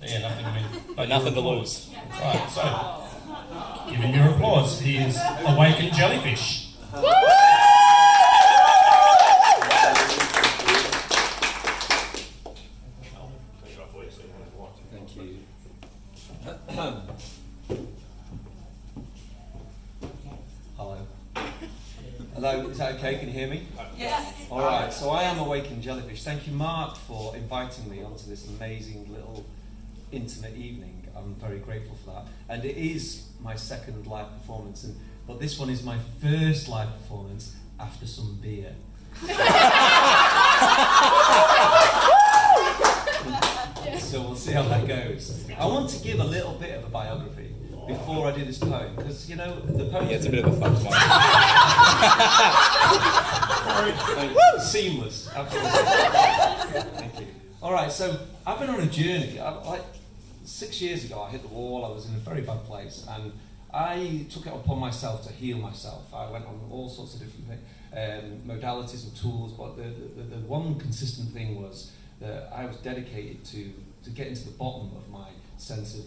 Yeah, nothing but Nothing to lose. Right, so, give him your applause. He is Awakenedjellyfish. Thank you. Hello. Hello, is that okay? Can you hear me? Yes. All right, so I am Awakenedjellyfish. Thank you, Mark, for inviting me onto this amazing little intimate evening. I'm very grateful for that. And it is my second live performance, but this one is my first live performance after some beer. So we'll see how that goes. I want to give a little bit of a biography before I do this poem, because, you know, the poem... Yeah, it's a bit of a fun one. Seamless, absolutely. Thank you. All right, so I've been on a journey. Like 6 years ago, I hit the wall. I was in a very bad place, and I took it upon myself to heal myself. I went on all sorts of different modalities and tools, but the one consistent thing was that I was dedicated to getting to the bottom of my sense of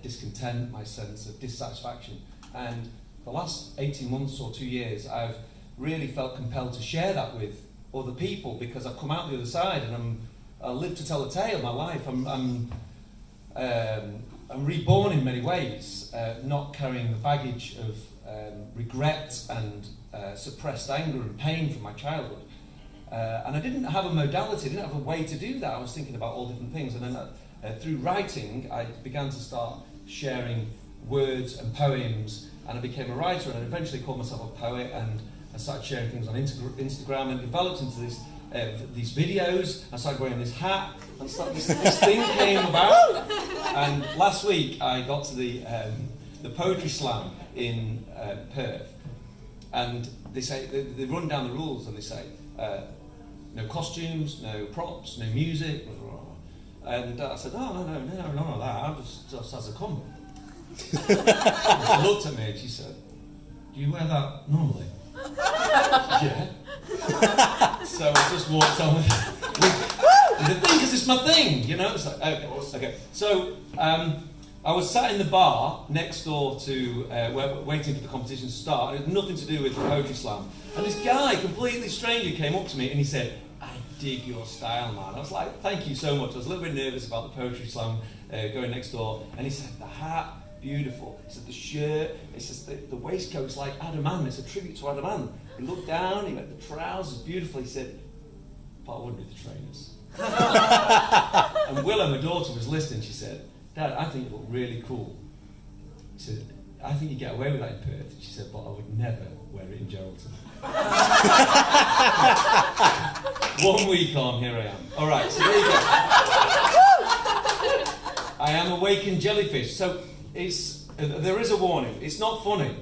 discontent, my sense of dissatisfaction. And the last 18 months or 2 years, I've really felt compelled to share that with other people, because I've come out the other side and I live to tell the tale of my life. I'm reborn in many ways, not carrying the baggage of regret and suppressed anger and pain from my childhood. And I didn't have a modality, I didn't have a way to do that. I was thinking about all different things, and then through writing, I began to start sharing words and poems, and I became a writer, and I eventually called myself a poet, and I started sharing things on Instagram, and developed into this these videos. I started wearing this hat, and this thing came about. And last week I got to the poetry slam in Perth, and they say they run down the rules, and they say no costumes, no props, no music. And I said, no, none of that. I'm just as I come. She looked at me and she said, do you wear that normally? Yeah. So I just walked on with the thing, because it's my thing, you know. It's like, okay. So I was sat in the bar next door to waiting for the competition to start. It had nothing to do with the poetry slam. And this guy, completely stranger, came up to me and he said, I dig your style, man. I was like, thank you so much. I was a little bit nervous about the poetry slam going next door. And he said, the hat, beautiful. He said, the shirt, he says, the waistcoat's like Adam. It's a tribute to Adam. He looked down, he went, the trousers, beautiful. He said, but I wouldn't be the trainers. And Willow, my daughter, was listening. She said, Dad, I think you look really cool. He said, I think you get away with that in Perth. She said, but I would never wear it in Geraldton. 1 week on, here I am. All right, so there you go. I am Awakenedjellyfish. So there is a warning. It's not funny.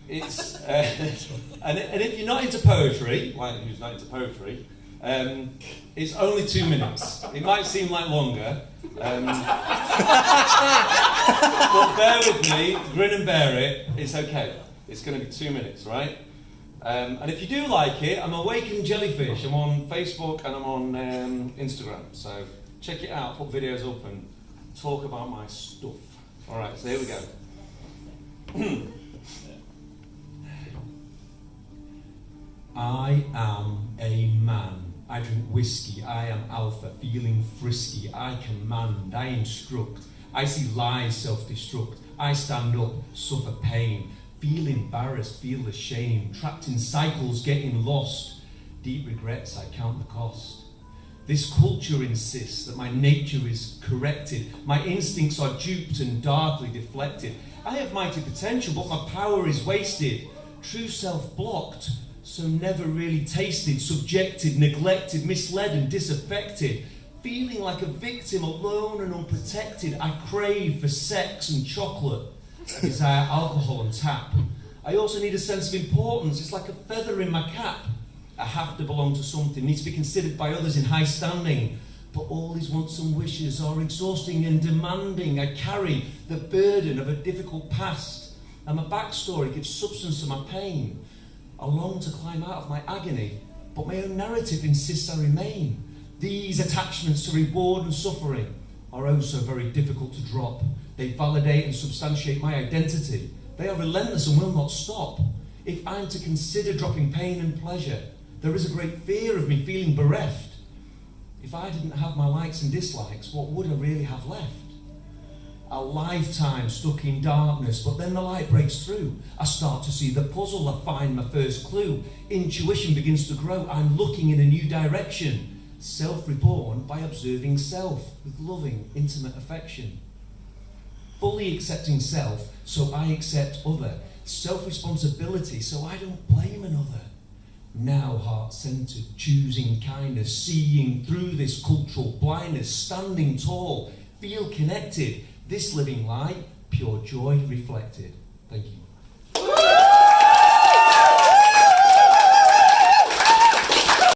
It's and if you're not into poetry, like who's not into poetry, it's only 2 minutes. It might seem like longer. But bear with me, grin and bear it. It's okay. It's going to be 2 minutes, right? And if you do like it, I'm Awakenedjellyfish. I'm on Facebook and I'm on Instagram. So check it out, put videos up and talk about my stuff. All right, so here we go. I am a man. I drink whiskey. I am alpha, feeling frisky. I command. I instruct. I see lies self-destruct. I stand up, suffer pain. Feel embarrassed, feel the shame. Trapped in cycles, getting lost. Deep regrets, I count the cost. This culture insists that my nature is corrected. My instincts are duped and darkly deflected. I have mighty potential, but my power is wasted. True self blocked, so never really tasted. Subjected, neglected, misled and disaffected. Feeling like a victim, alone and unprotected. I crave for sex and chocolate. Desire alcohol and tap. I also need a sense of importance. It's like a feather in my cap. I have to belong to something, need to be considered by others in high standing. But all these wants and wishes are exhausting and demanding. I carry the burden of a difficult past, and my backstory gives substance to my pain. I long to climb out of my agony, but my own narrative insists I remain. These attachments to reward and suffering are oh so very difficult to drop. They validate and substantiate my identity. They are relentless and will not stop. If I'm to consider dropping pain and pleasure, there is a great fear of me feeling bereft. If I didn't have my likes and dislikes, what would I really have left? A lifetime stuck in darkness, but then the light breaks through. I start to see the puzzle, I find my first clue. Intuition begins to grow, I'm looking in a new direction. Self-reborn by observing self with loving, intimate affection. Fully accepting self, so I accept other. Self-responsibility, so I don't blame another. Now heart-centered, choosing kindness, seeing through this cultural blindness, standing tall, feel connected. This living light, pure joy reflected. Thank you.